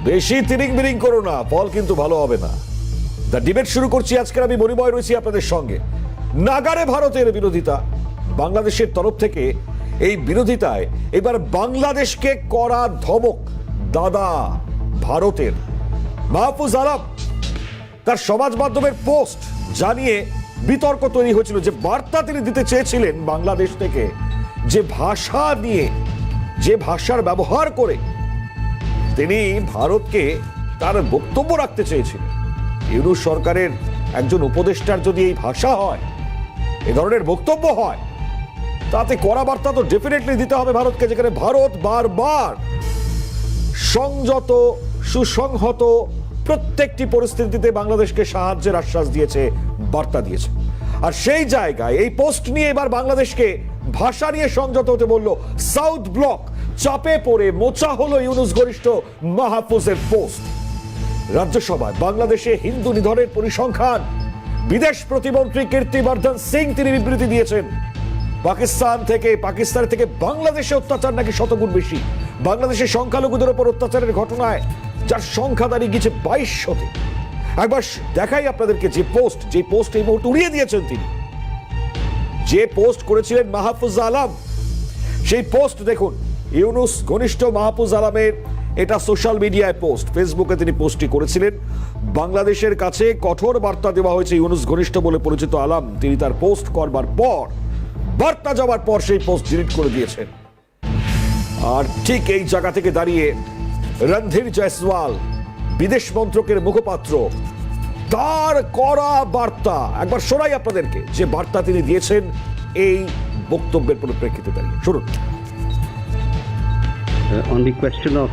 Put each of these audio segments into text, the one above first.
বেশি তিরিং বিরিং করো না, ফল কিন্তু ভালো হবে না। দ্য ডিবেট শুরু করছি আজকের। আমি মণিময় রয়েছি আপনাদের সঙ্গে। নাগারে ভারতের বিরোধিতা, বাংলাদেশের তরফ থেকে এই বিরোধিতায় এবার বাংলাদেশকে করা ধমক দাদা ভারতের। মাহফুজ আলম তার সমাজ মাধ্যমের পোস্ট জানিয়ে বিতর্ক তৈরি হয়েছিল যে বার্তা তিনি দিতে চেয়েছিলেন বাংলাদেশ থেকে, যে ভাষা নিয়ে, যে ভাষার ব্যবহার করে তিনি ভারতকে তার বক্তব্য রাখতে চেয়েছিলেন। ইউনূস সরকারের একজন উপদেষ্টার যদি এই ভাষা হয়, এ ধরনের বক্তব্য হয়, তাতে কড়া বার্তা তো ডেফিনেটলি দিতে হবে ভারতকে, যেখানে ভারত বারবার সংযত সুসংহত প্রত্যেকটি পরিস্থিতিতে বাংলাদেশকে সাহায্যের আশ্বাস দিয়েছে, বার্তা দিয়েছে। আর সেই জায়গায় এই পোস্ট নিয়ে এবার বাংলাদেশকে ভাষা নিয়ে সংযত হতে বলল সাউথ ব্লক। চাপে পড়ে মোচা হলো ইউনূস ঘনিষ্ঠ মাহফুজের পোস্ট। রাজ্যসভায় বাংলাদেশে হিন্দু নিধনের পরিসংখ্যান, বিদেশ প্রতিমন্ত্রী কীর্তিবর্ধন সিং তিনি বিবৃতি দিয়েছেন। পাকিস্তান থেকে বাংলাদেশে অত্যাচার নাকি শতগুণ বেশি। বাংলাদেশের সংখ্যালঘুদের উপর অত্যাচারের ঘটনায় যার সংখ্যা দাঁড়িয়ে গেছে 2200-তে। একবার দেখাই আপনাদেরকে যে পোস্ট এই মুহূর্তে উড়িয়ে দিয়েছেন তিনি, যে পোস্ট করেছিলেন মাহফুজ আলম। সেই পোস্ট দেখুন, ইউনূস ঘনিষ্ঠ মাহফুজ আলমের এটা সোশ্যাল মিডিয়ায় পোস্ট। ফেসবুকে তিনি পোস্টটি করেছিলেন। বাংলাদেশের কাছে কঠোর বার্তা দেওয়া হয়েছে ইউনূস ঘনিষ্ঠ বলে পরিচিত আলম। তিনি তার পোস্ট করবার পর, বার্তা যাওয়ার পর সেই পোস্ট ডিলিট করে দিয়েছেন। আর ঠিক এই জায়গা থেকে দাঁড়িয়ে রণধীর জয়সওয়াল, বিদেশ মন্ত্রকের মুখপাত্র, তার কড়া বার্তা একবার শোনাই আপনাদেরকে, যে বার্তা তিনি দিয়েছেন এই বক্তব্যের পরিপ্রেক্ষিতে দাঁড়িয়ে। শুনুন। On the question of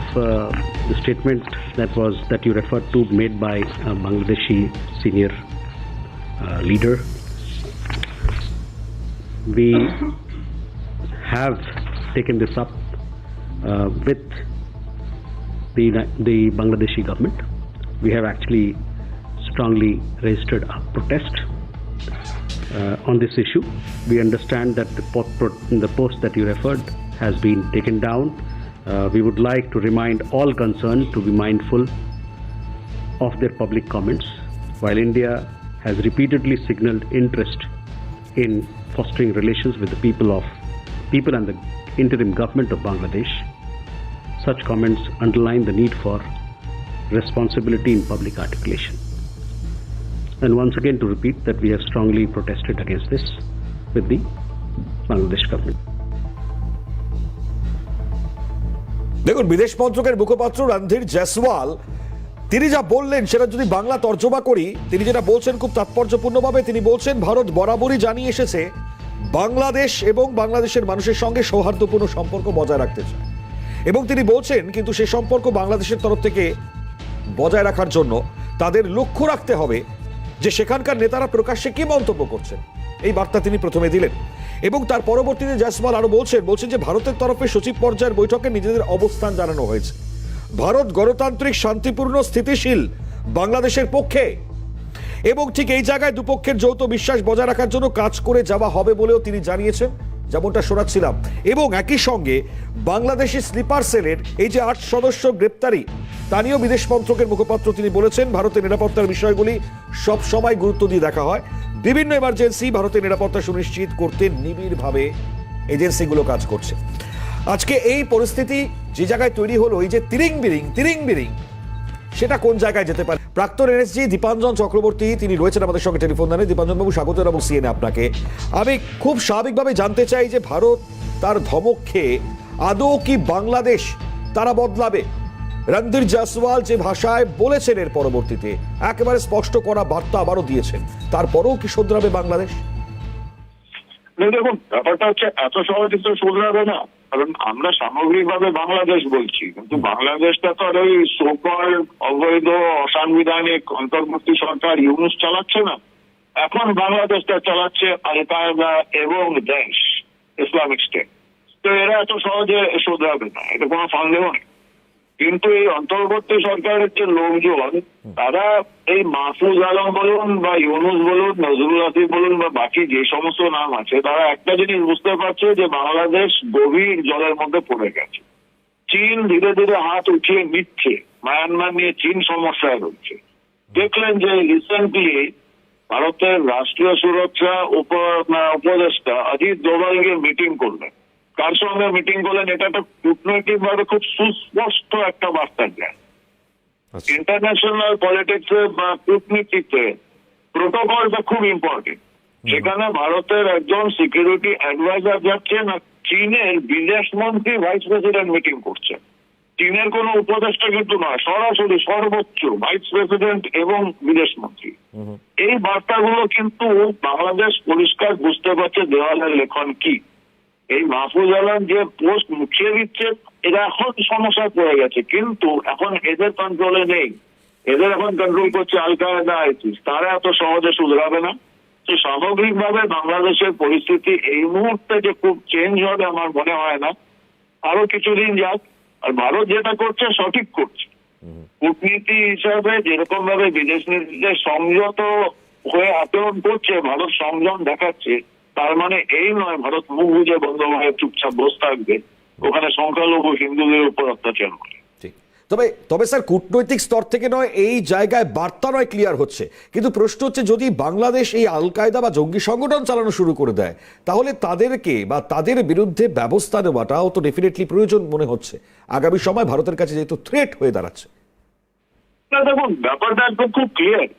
the statement that you referred to made by Bangladeshi senior leader, we have taken this up with the Bangladeshi government. We have actually strongly registered a protest on this issue. We understand that the post that you referred has been taken down. We would like to remind all concerned to be mindful of their public comments. While India has repeatedly signaled interest in fostering relations with the people and the interim government of Bangladesh, such comments underline the need for responsibility in public articulation. And once again to repeat that we have strongly protested against this with the Bangladesh government. দেখুন, বিদেশ মন্ত্রকের মুখপাত্র রণধীর জয়সওয়াল তিনি যা বললেন সেটা যদি বাংলা তর্জমা করি, তিনি যেটা বলছেন খুব তাৎপর্যপূর্ণভাবে তিনি বলছেন ভারত বরাবরই জানিয়ে এসেছে বাংলাদেশ এবং বাংলাদেশের মানুষের সঙ্গে সৌহার্দ্যপূর্ণ সম্পর্ক বজায় রাখতে চায়। এবং তিনি বলছেন কিন্তু সে সম্পর্ক বাংলাদেশের তরফ থেকে বজায় রাখার জন্য তাদের লক্ষ্য রাখতে হবে যে সেখানকার নেতারা প্রকাশ্যে কি মন্তব্য করছেন। এই বার্তা তিনি প্রথমে দিলেন এবং তার পরবর্তীতে জয়সওয়াল আরো বলছেন যে ভারতের তরফে সচিব পর্যায়ের বৈঠকে নিজেদের অবস্থান জানানো হয়েছে। ভারত গণতান্ত্রিক, শান্তিপূর্ণ, স্থিতিশীল বাংলাদেশের পক্ষে এবং ঠিক এই জায়গায় দুপক্ষের যৌথ বিশ্বাস বজায় রাখার জন্য কাজ করে যাওয়া হবে বলেও তিনি জানিয়েছেন, যেমনটা শোনাচ্ছিলাম। এবং একই সঙ্গে বাংলাদেশি স্লিপার সেলের এই যে 8 সদস্য গ্রেপ্তারি, তা নিয়েও বিদেশ মন্ত্রকের মুখপাত্র তিনি বলেছেন ভারতের নিরাপত্তার বিষয়গুলি সব সময় গুরুত্ব দিয়ে দেখা হয়। বিভিন্ন এমার্জেন্সি ভারতের নিরাপত্তা সুনিশ্চিত করতে নিবিড়ভাবে এজেন্সিগুলো কাজ করছে। আজকে এই পরিস্থিতি যে জায়গায় তৈরি হলো, এই যে তিরিং বিরিং, সেটা কোন জায়গায় যেতে পারে? প্রাক্তন এনএসজি দীপাঞ্জন চক্রবর্তী তিনি রয়েছেন আমাদের সঙ্গে টেলিফোন লাইনে। দীপাঞ্জন বাবু, স্বাগত জানাবো সিএনএ আপনাকে। আমি খুব স্বাভাবিকভাবে জানতে চাই যে ভারত তার ধমক খেয়ে আদৌ কি বাংলাদেশ তারা বদলাবে? রণধীর জয়সওয়াল যে ভাষায় বলেছেন এর পরবর্তীতে একেবারে স্পষ্ট করা বার্তা আবারও দিয়েছেন, তারপরেও কি শোধরাবে বাংলাদেশ? দেখুন, ব্যাপারটা হচ্ছে এত সহজে তো শোধরাবে না, কারণ আমরা সামগ্রিকভাবে বাংলাদেশ বলছি, কিন্তু বাংলাদেশটা তো আর ওই সোকল অবৈধ অসাংবিধানিক অন্তর্বর্তী সরকার ইউনূস চালাচ্ছে না। এখন বাংলাদেশটা চালাচ্ছে আল কায়েদা এবং দেশ ইসলামিক স্টেট। তো এরা এত সহজে শোধরাবে না, এটা কোনো সন্দেহ নেই। কিন্তু এই অন্তর্বর্তী সরকারের যে লোকজন, তারা এই মাহফুজ আলম বলুন বা ইউনূস বলুন, নজরুল আসিফ বলুন বা বাকি যে সমস্ত নাম আছে, তারা একটা জিনিস বুঝতে পারছে যে বাংলাদেশ গভীর জলের মধ্যে পড়ে গেছে। চীন ধীরে ধীরে হাত উঠিয়ে নিচ্ছে, মায়ানমার নিয়ে চীন সমস্যায় রয়েছে। দেখলেন যে রিসেন্টলি ভারতের রাষ্ট্রীয় সুরক্ষা উপদেষ্টা অজিত দোভালকে মিটিং করলেন। কার সঙ্গে মিটিং করলেন এটা তো কূটনৈতিক ভাবে খুব সুস্পষ্ট একটা বার্তা দেয়। আচ্ছা। ইন্টারন্যাশনাল পলিটিক্স বা কূটনীতিতে প্রোটোকলটা খুব ইম্পর্টেন্ট। সেখানে ভারতের একজন সিকিউরিটি অ্যাডভাইজার যাচ্ছেন আর চীনের বিদেশ মন্ত্রী ভাইস প্রেসিডেন্ট মিটিং করছেন। চীনের কোনো উপদেষ্টা কিন্তু নয়, সরাসরি সর্বোচ্চ ভাইস প্রেসিডেন্ট এবং বিদেশ মন্ত্রী। এই বার্তাগুলো কিন্তু বাংলাদেশ পরিষ্কার বুঝতে পারছে দেওয়ালের লেখন কি। এই মাহফুজ আলম যে পোস্ট মুখিয়ে দিচ্ছে এরা এখন সমস্যায় পড়ে গেছে, কিন্তু এখন এদের কন্ট্রোলে নেই। এদের এখন কন্ট্রোল করছে আল কায়েদা, আইসিস। তারা এত সহজে শুধরাবে না। তো সামগ্রিকভাবে বাংলাদেশের পরিস্থিতি এই মুহূর্তে যে খুব চেঞ্জ হবে আমার মনে হয় না। আরো কিছুদিন যাক। আর ভারত যেটা করছে সঠিক করছে। কূটনীতি হিসাবে যেরকম ভাবে বিদেশ নীতিতে সংযত হয়ে আচরণ করছে, ভারত সংযম দেখাচ্ছে, তার মানে এই নয় ভারত মুখ বুঝে বন্ধ হয়ে চুপচাপ বসে থাকবে ওখানে সংখ্যালঘু হিন্দুদের উপর অত্যাচার করে। ঠিক। তবে স্যার কূটনৈতিক স্তর থেকে নয়, এই জায়গায় বার্তা নয় ক্লিয়ার হচ্ছে, কিন্তু প্রশ্ন হচ্ছে যদি বাংলাদেশ এই আল কায়দা বা জঙ্গি সংগঠন চালানো শুরু করে দেয় তাহলে তাদেরকে বা তাদের বিরুদ্ধে ব্যবস্থা নেওয়াটাও তো ডেফিনেটলি প্রয়োজন মনে হচ্ছে আগামী সময় ভারতের কাছে যেহেতু থ্রেট হয়ে দাঁড়াচ্ছে। না দেখুন, ব্যাপারটা একদম খুব ক্লিয়ার।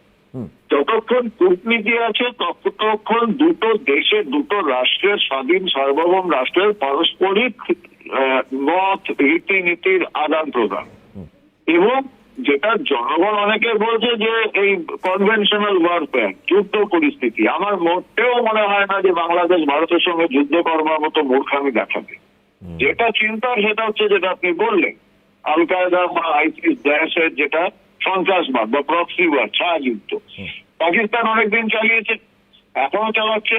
যতক্ষণ কূটনীতি আছে ততক্ষণ দুটো দেশের, দুটো রাষ্ট্রের, স্বাধীন সার্বভৌম রাষ্ট্রের পারস্পরিক মত রীতিনীতির আদান প্রদান, এবং যেটা জনগণ অনেকে বলছে যে এই কনভেনশনাল ওয়ারফেয়ার, যুদ্ধ পরিস্থিতি, আমার মোটেও মনে হয় না যে বাংলাদেশ ভারতের সঙ্গে যুদ্ধ করবার মতো মূর্খামি দেখাবে। যেটা চিন্তার সেটা হচ্ছে যেটা আপনি বললেন, আল কায়দা বা আইসিস, দায়েশের যেটা সন্ত্রাসবাদ বা প্রক্সি ওয়ার, ছায়াযুদ্ধ, পাকিস্তান অনেকদিন চালিয়েছে, এখনো চালাচ্ছে।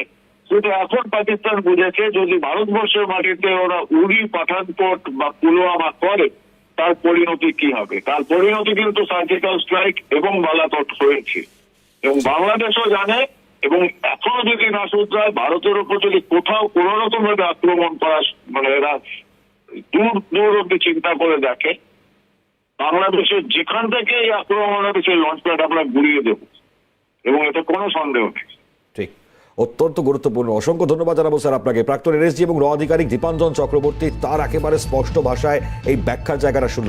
কিন্তু এখন পাকিস্তান বুঝেছে যদি ভারতবর্ষের মাটিতে ওরা উড়ি, পাঠানকোট বা পুলওয়ামা করে তার পরিণতি কি হবে। তার পরিণতি কিন্তু সার্জিক্যাল স্ট্রাইক এবং বালাকোট হয়েছে, এবং বাংলাদেশও জানে। এবং এখনো যদি না শুধরায়, ভারতের উপর যদি কোথাও কোন রকম ভাবে আক্রমণ করা, মানে এরা দূর দূর অব্দি চিন্তা করে দেখে, বাংলাদেশের যেখান থেকে এই আক্রমণ হবে সেই লঞ্চ প্যাড আমরা গুড়িয়ে দেব, এবং এতে কোনো সন্দেহ নেই। ঠিক, অত্যন্ত গুরুত্বপূর্ণ। অসংখ্য ধন্যবাদ জানাবো স্যার আপনাকে। প্রাক্তন এনএসজি এবং র আধিকারিক দীপাঞ্জন চক্রবর্তী তার একেবারে স্পষ্ট ভাষায় এই ব্যাখ্যার জায়গাটা শুনলাম।